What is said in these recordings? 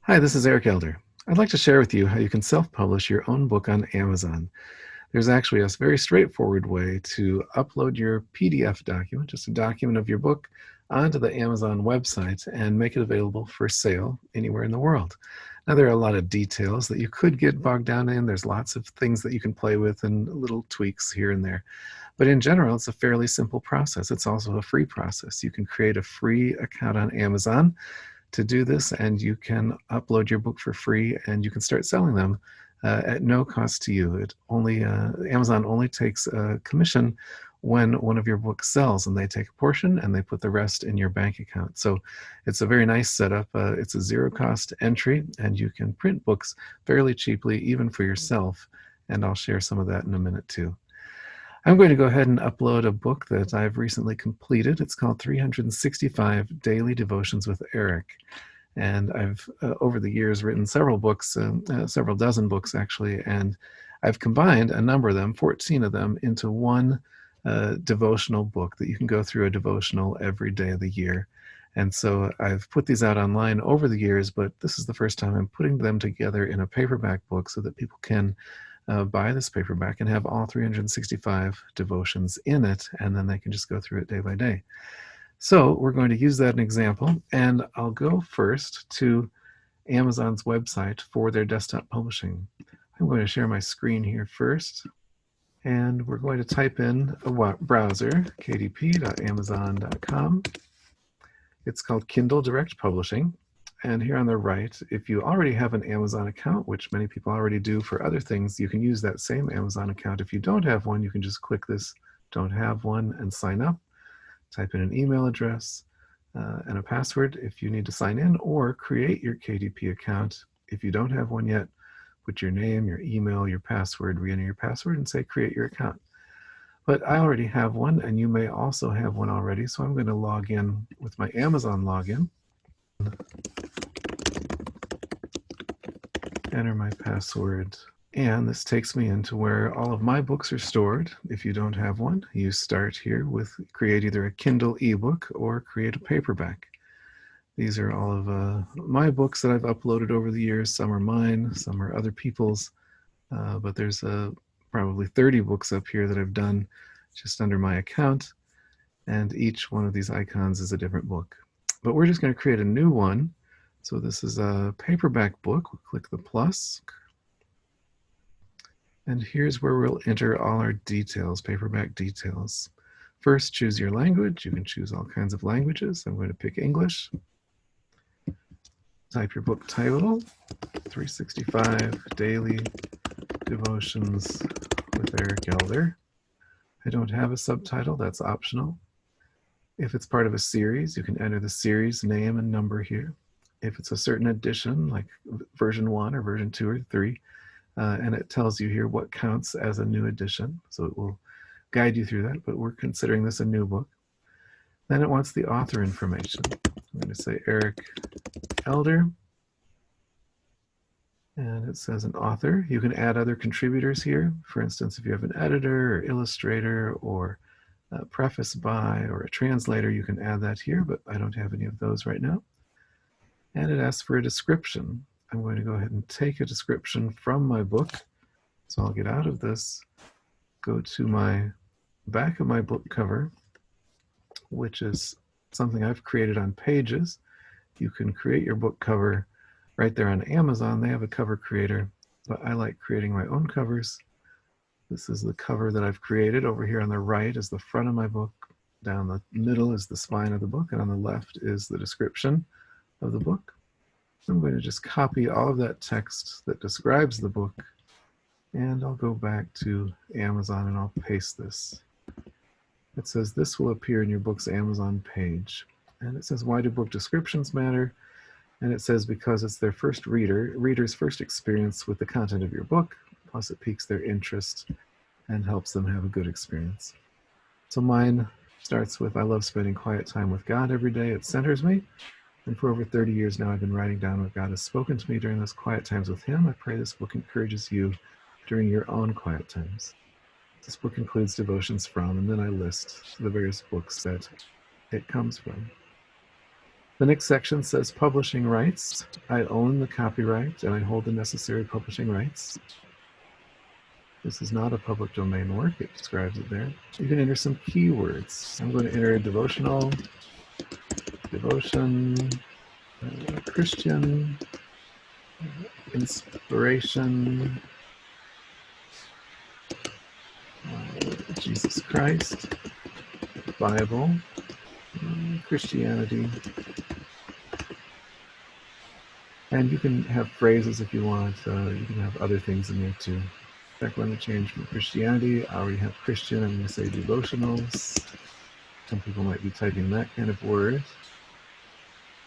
Hi, this is Eric Elder. I'd like to share with you how you can self-publish your own book on Amazon. There's actually a very straightforward way to upload your PDF document, just a document of your book, onto the Amazon website and make it available for sale anywhere in the world. Now, there are a lot of details that you could get bogged down in. There's lots of things that you can play with and little tweaks here and there. But in general, it's a fairly simple process. It's also a free process. You can create a free account on Amazon to do this, and you can upload your book for free, and you can start selling them at no cost to you. It only Amazon only takes a commission when one of your books sells, and they take a portion and they put the rest in your bank account. So it's a very nice setup. It's a zero cost entry, and you can print books fairly cheaply, even for yourself. And I'll share some of that in a minute too. I'm going to go ahead and upload a book that I've recently completed. It's called 365 Daily Devotions with Eric. And I've, over the years, written several books, several dozen books actually, and I've combined a number of them, 14 of them, into one devotional book that you can go through a devotional every day of the year. And so I've put these out online over the years, but this is the first time I'm putting them together in a paperback book so that people can buy this paperback and have all 365 devotions in it, and then they can just go through it day by day. So we're going to use that as an example, and I'll go first to Amazon's website for their desktop publishing. I'm going to share my screen here first, and we're going to type in a browser, kdp.amazon.com. It's called Kindle Direct Publishing. And here on the right, if you already have an Amazon account, which many people already do for other things, you can use that same Amazon account. If you don't have one, you can just click this "Don't have one" and sign up. Type in an email address and a password if you need to sign in, or create your KDP account. If you don't have one yet, put your name, your email, your password, re-enter your password, and say create your account. But I already have one, and you may also have one already, so I'm going to log in with my Amazon login. Enter my password, and this takes me into where all of my books are stored. If you don't have one, you start here with create either a Kindle ebook or create a paperback. These are all of my books that I've uploaded over the years. Some are mine, some are other people's, but there's probably 30 books up here that I've done just under my account, and each one of these icons is a different book. But we're just going to create a new one. So this is a paperback book. We'll click the plus. And here's where we'll enter all our details, paperback details. First, choose your language. You can choose all kinds of languages. I'm going to pick English. Type your book title, 365 Daily Devotions with Eric Elder. I don't have a subtitle, that's optional. If it's part of a series, you can enter the series name and number here. If it's a certain edition, like version 1 or version 2 or 3, and it tells you here what counts as a new edition, so it will guide you through that, but we're considering this a new book. Then it wants the author information. I'm going to say Eric Elder, and it says an author. You can add other contributors here. For instance, if you have an editor or illustrator or a preface by or a translator, you can add that here, but I don't have any of those right now. And it asks for a description. I'm going to go ahead and take a description from my book. So I'll get out of this, go to my back of my book cover, which is something I've created on Pages. You can create your book cover right there on Amazon. They have a cover creator, but I like creating my own covers. This is the cover that I've created. Over here on the right is the front of my book. Down the middle is the spine of the book, and on the left is the description of the book. I'm going to just copy all of that text that describes the book, and I'll go back to Amazon and I'll paste this. It says this will appear in your book's Amazon page, and it says why do book descriptions matter? And it says because it's their first reader's first experience with the content of your book, plus it piques their interest and helps them have a good experience. So mine starts with, I love spending quiet time with God every day. It centers me. And for over 30 years now, I've been writing down what God has spoken to me during those quiet times with Him. I pray this book encourages you during your own quiet times. This book includes devotions from, and then I list the various books that it comes from. The next section says publishing rights. I own the copyright and I hold the necessary publishing rights. This is not a public domain work. It describes it there. You can enter some keywords. I'm going to enter devotional, devotion, Christian, inspiration, Jesus Christ, Bible, Christianity. And you can have phrases if you want. You can have other things in there too. In fact, let me change from Christianity. I already have Christian. I'm going to say devotionals. Some people might be typing that kind of word.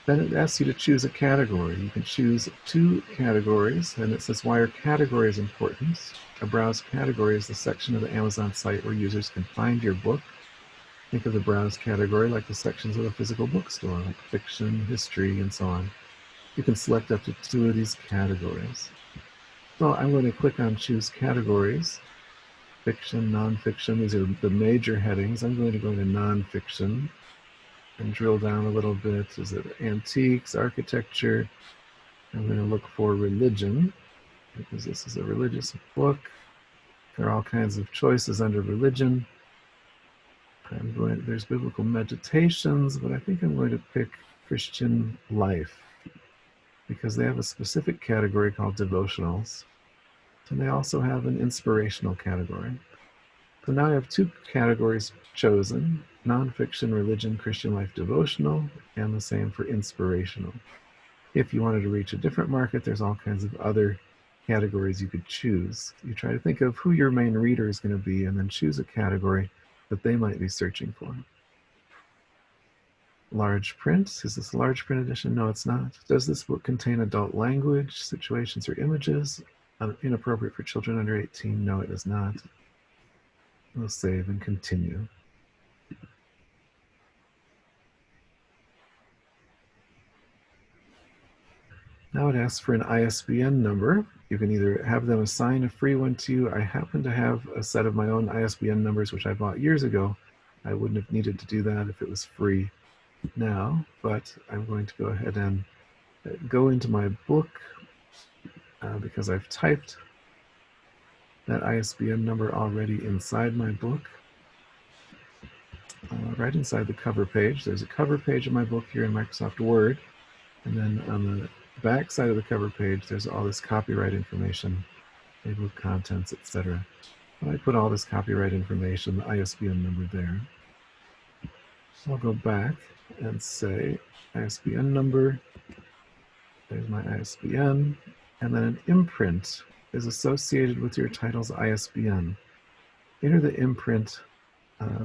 Then it asks you to choose a category. You can choose 2 categories, and it says, why are categories important? A browse category is the section of the Amazon site where users can find your book. Think of the browse category like the sections of a physical bookstore, like fiction, history, and so on. You can select up to 2 of these categories. So I'm going to click on choose categories. Fiction, nonfiction, these are the major headings. I'm going to go into nonfiction and drill down a little bit. Is it antiques, architecture? I'm going to look for religion because this is a religious book. There are all kinds of choices under religion. There's biblical meditations, but I think I'm going to pick Christian life because they have a specific category called devotionals. And they also have an inspirational category. So now I have 2 categories chosen: nonfiction, religion, Christian life, devotional, and the same for inspirational. If you wanted to reach a different market, there's all kinds of other categories you could choose. You try to think of who your main reader is going to be and then choose a category that they might be searching for. Large print. Is this a large print edition? No, it's not. Does this book contain adult language, situations, or images inappropriate for children under 18? No, it does not. We'll save and continue. Now it asks for an ISBN number. You can either have them assign a free one to you. I happen to have a set of my own ISBN numbers, which I bought years ago. I wouldn't have needed to do that if it was free now, but I'm going to go ahead and go into my book because I've typed that ISBN number already inside my book. Right inside the cover page. There's a cover page of my book here in Microsoft Word, and then on the back side of the cover page there's all this copyright information, table of contents, etc. I put all this copyright information, the ISBN number there. So I'll go back and say ISBN number. There's my ISBN, and then an imprint is associated with your title's ISBN. Enter the imprint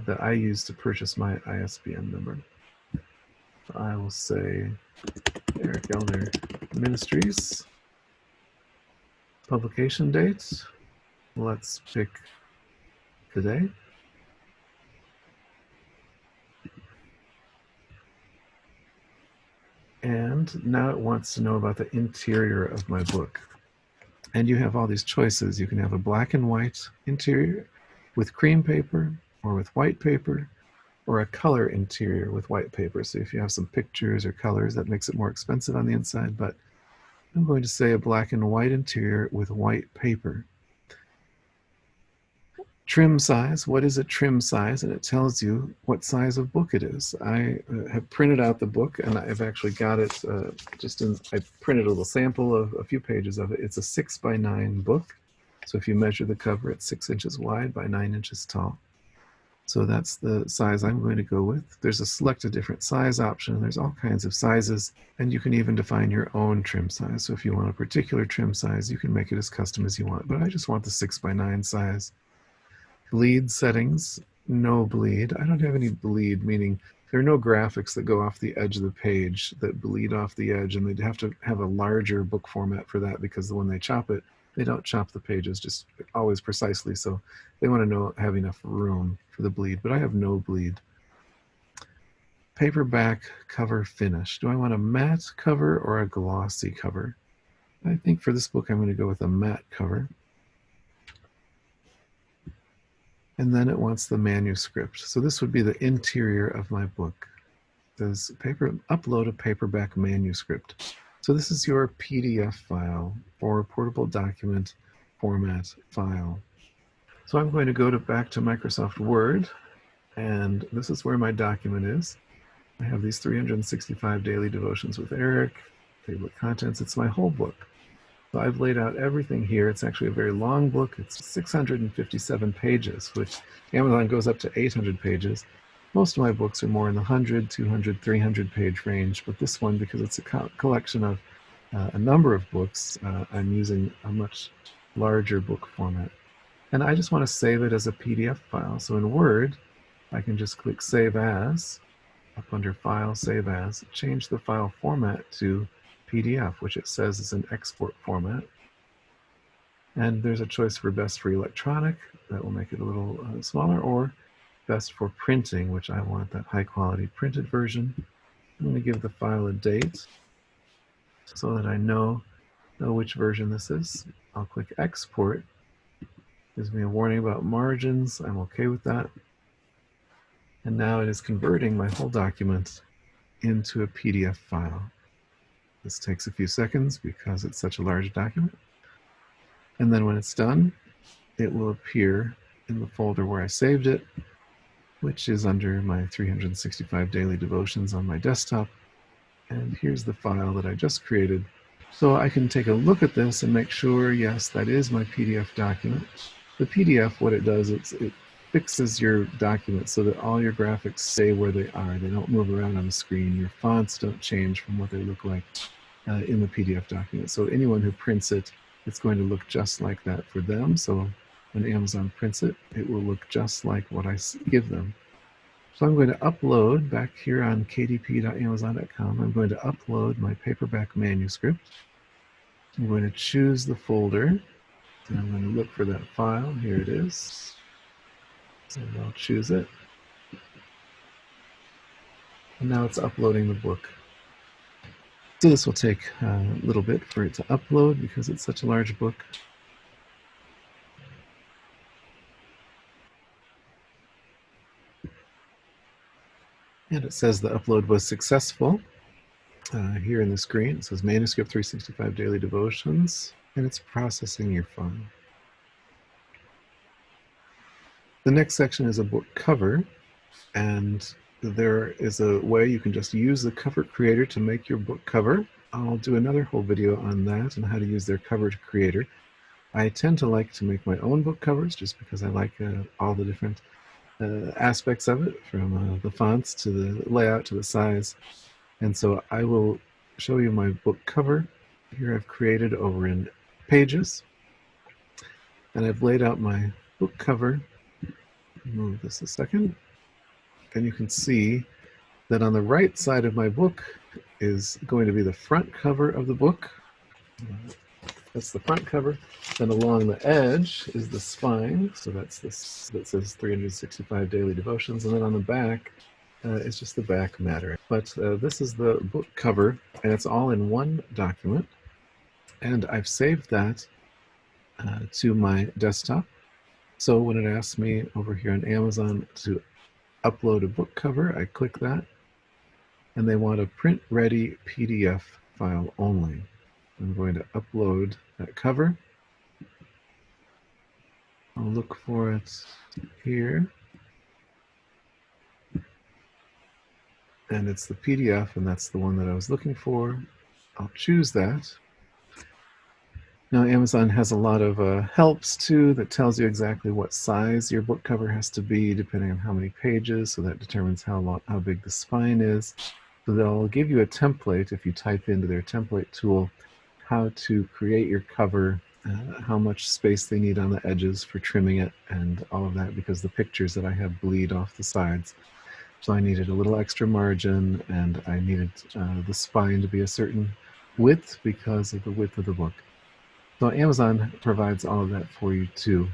that I use to purchase my ISBN number. So I will say Eric Elder Ministries. Publication date. Let's pick today. And now it wants to know about the interior of my book. And you have all these choices. You can have a black and white interior with cream paper, or with white paper, or a color interior with white paper. So if you have some pictures or colors, that makes it more expensive on the inside, but I'm going to say a black and white interior with white paper. Trim size. What is a trim size? And it tells you what size of book it is. I have printed out the book, and I've actually got it I printed a little sample of a few pages of it. It's a 6x9 book. So if you measure the cover, it's 6 inches wide by 9 inches tall. So that's the size I'm going to go with. There's a select a different size option. There's all kinds of sizes, and you can even define your own trim size. So if you want a particular trim size, you can make it as custom as you want. But I just want the 6x9 size. Bleed settings, no bleed. I don't have any bleed, meaning there are no graphics that go off the edge of the page that bleed off the edge, and they'd have to have a larger book format for that because when they chop it, they don't chop the pages just always precisely, so they want to have enough room for the bleed, but I have no bleed. Paperback cover finish. Do I want a matte cover or a glossy cover? I think for this book I'm going to go with a matte cover. And then it wants the manuscript. So this would be the interior of my book. says upload a paperback manuscript. So this is your PDF file or portable document format file. So I'm going to go back to Microsoft Word, and this is where my document is. I have these 365 daily devotions with Eric, table of contents. It's my whole book. So I've laid out everything here. It's actually a very long book. It's 657 pages, which Amazon goes up to 800 pages. Most of my books are more in the 100, 200, 300 page range, but this one, because it's a collection of a number of books, I'm using a much larger book format. And I just want to save it as a PDF file. So in Word, I can just click Save As, up under File, Save As, change the file format to PDF, which it says is an export format. And there's a choice for best for electronic, that will make it a little smaller, or best for printing, which I want that high quality printed version. I'm going to give the file a date so that I know which version this is. I'll click Export. Gives me a warning about margins. I'm okay with that. And now it is converting my whole document into a PDF file. This takes a few seconds because it's such a large document. And then when it's done, it will appear in the folder where I saved it, which is under my 365 daily devotions on my desktop. And here's the file that I just created. So I can take a look at this and make sure, yes, that is my PDF document. The PDF, what it does, it fixes your document so that all your graphics stay where they are. They don't move around on the screen. Your fonts don't change from what they look like in the PDF document. So anyone who prints it, it's going to look just like that for them. So when Amazon prints it, it will look just like what I give them. So I'm going to upload back here on kdp.amazon.com. I'm going to upload my paperback manuscript. I'm going to choose the folder, and I'm going to look for that file. Here it is. And I'll choose it. And now it's uploading the book. So this will take a little bit for it to upload because it's such a large book. And it says the upload was successful. Here in the screen, it says Manuscript 365 Daily Devotions, and it's processing your file. The next section is a book cover, and there is a way you can just use the cover creator to make your book cover. I'll do another whole video on that and how to use their cover creator. I tend to like to make my own book covers just because I like all the different aspects of it, from the fonts to the layout to the size. And so I will show you my book cover. Here I've created over in Pages, and I've laid out my book cover. Move this a second, and you can see that on the right side of my book is going to be the front cover of the book. That's the front cover. Then along the edge is the spine, so that's this that says 365 Daily Devotions, and then on the back it's just the back matter. But this is the book cover, and it's all in one document. And I've saved that to my desktop. So when it asks me over here on Amazon to upload a book cover, I click that. And they want a print-ready PDF file only. I'm going to upload that cover. I'll look for it here. And it's the PDF, and that's the one that I was looking for. I'll choose that. Now, Amazon has a lot of helps too that tells you exactly what size your book cover has to be depending on how many pages, so that determines how big the spine is. So they'll give you a template if you type into their template tool how to create your cover, how much space they need on the edges for trimming it, and all of that, because the pictures that I have bleed off the sides. So I needed a little extra margin, and I needed the spine to be a certain width because of the width of the book. So Amazon provides all of that for you too,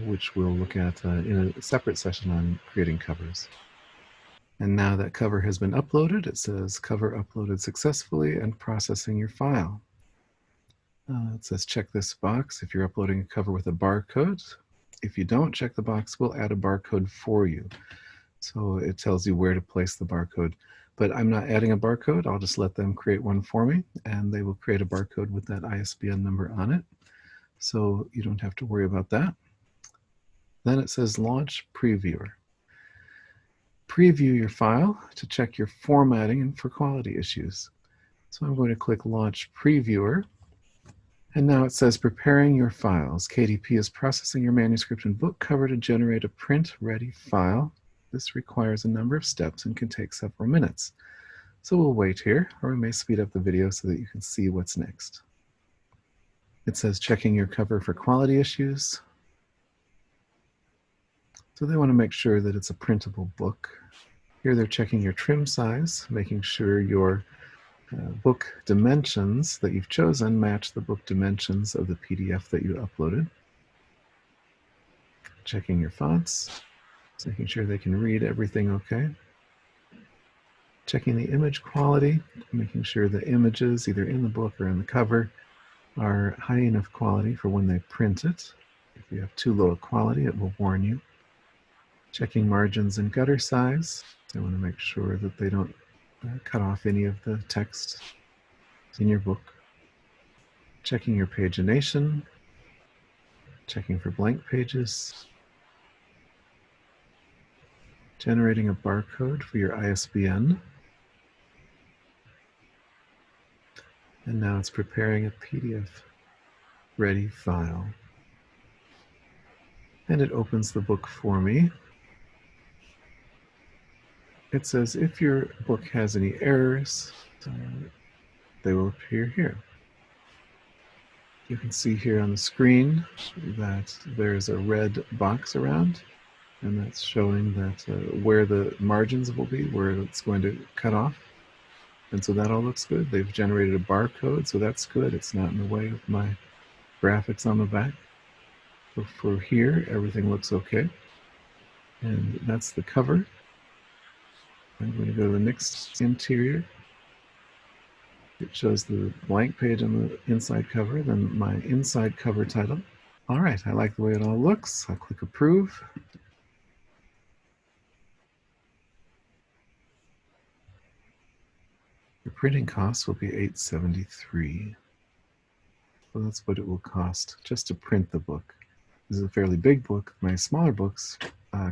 which we'll look at in a separate session on creating covers. And now that cover has been uploaded, it says cover uploaded successfully and processing your file. It says check this box if you're uploading a cover with a barcode. If you don't check the box, we'll add a barcode for you. So it tells you where to place the barcode. but I'm not adding a barcode. I'll just let them create one for me, and they will create a barcode with that ISBN number on it. So you don't have to worry about that. Then it says Launch Previewer. Preview your file to check your formatting and for quality issues. So I'm going to click Launch Previewer. And now it says preparing your files. KDP is processing your manuscript and book cover to generate a print-ready file. This requires a number of steps and can take several minutes. So we'll wait here, or we may speed up the video so that you can see what's next. It says checking your cover for quality issues. So they want to make sure that it's a printable book. Here they're checking your trim size, making sure your book dimensions that you've chosen match the book dimensions of the PDF that you uploaded. Checking your fonts, making sure they can read everything okay. Checking the image quality, making sure the images either in the book or in the cover are high enough quality for when they print it. If you have too low a quality, it will warn you. Checking margins and gutter size. I want to make sure that they don't cut off any of the text in your book. Checking your pagination. Checking for blank pages. Generating a barcode for your ISBN. And now it's preparing a PDF-ready file. And it opens the book for me. It says if your book has any errors, they will appear here. You can see here on the screen that there's a red box around, and that's showing that where the margins will be, where it's going to cut off. And so that all looks good. They've generated a barcode, so that's good. It's not in the way of my graphics on the back. So for here, everything looks okay. And that's the cover. I'm going to go to the next interior. It shows the blank page on the inside cover, then my inside cover title. All right, I like the way it all looks. I'll click Approve. The printing costs will be $8.73. So that's what it will cost just to print the book. This is a fairly big book. My smaller books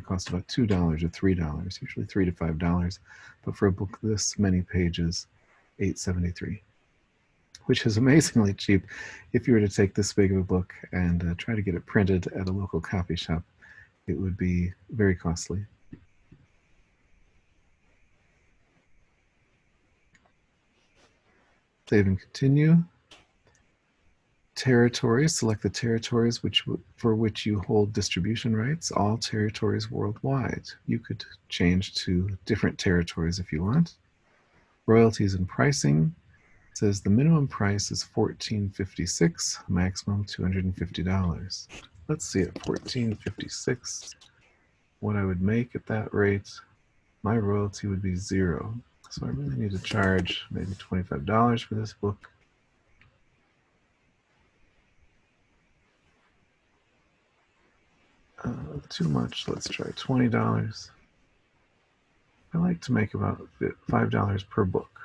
cost about $2 or $3, usually $3 to $5. But for a book this many pages, $8.73, which is amazingly cheap. If you were to take this big of a book and try to get it printed at a local copy shop, it would be very costly. Save and continue. Territories, select the territories for which you hold distribution rights, all territories worldwide. You could change to different territories if you want. Royalties and pricing. It says the minimum price is $14.56, maximum $250. Let's see at $14.56 what I would make at that rate. My royalty would be $0. So I really need to charge maybe $25 for this book. Too much. Let's try $20. I like to make about $5 per book.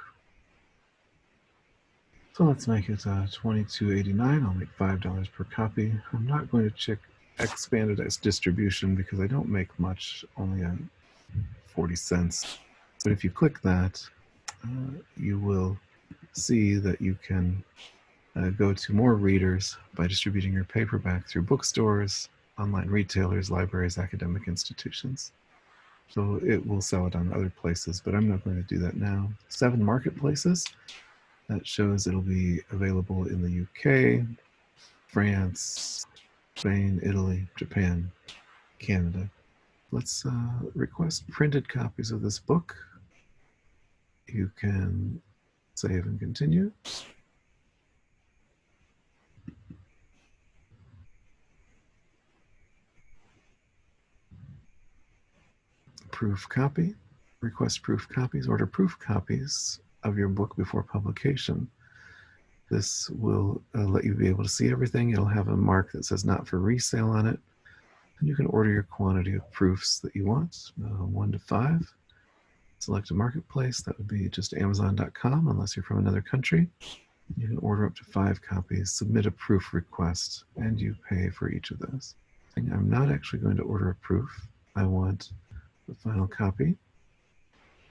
So let's make it $22.89. I'll make $5 per copy. I'm not going to check expanded as distribution because I don't make much, only 40 cents. But if you click that, you will see that you can go to more readers by distributing your paperback through bookstores, online retailers, libraries, academic institutions. So it will sell it on other places, but I'm not going to do that now. 7 marketplaces. That shows it'll be available in the UK, France, Spain, Italy, Japan, Canada. Let's request printed copies of this book. You can save and continue. Proof copy. Request proof copies. Order proof copies of your book before publication. This will let you be able to see everything. It'll have a mark that says not for resale on it. And you can order your quantity of proofs that you want, 1 to 5. Select a marketplace. That would be just Amazon.com, unless you're from another country. You can order up to 5 copies, submit a proof request, and you pay for each of those. I'm not actually going to order a proof. I want the final copy,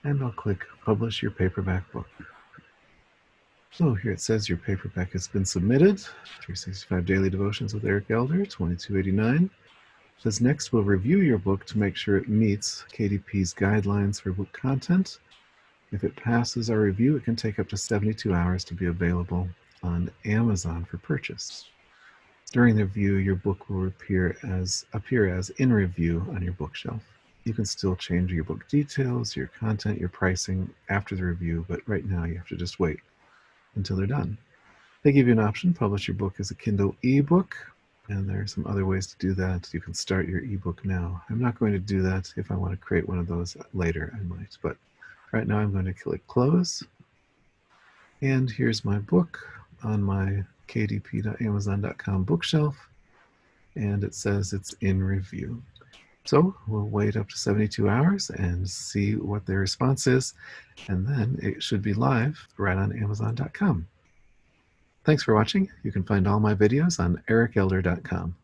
and I'll click Publish Your Paperback Book. So here it says your paperback has been submitted. 365 Daily Devotions with Eric Elder, $22.89. It says next we'll review your book to make sure it meets KDP's guidelines for book content. If it passes our review, it can take up to 72 hours to be available on Amazon for purchase. During the review, your book will appear as in review on your bookshelf. You can still change your book details, your content, your pricing after the review, but right now you have to just wait until they're done. They give you an option, publish your book as a Kindle ebook, and there are some other ways to do that. You can start your ebook now. I'm not going to do that. If I want to create one of those later, I might, but right now I'm going to click close. And here's my book on my kdp.amazon.com bookshelf, and it says it's in review. So we'll wait up to 72 hours and see what their response is, and then it should be live right on Amazon.com. Thanks for watching. You can find all my videos on ericelder.com.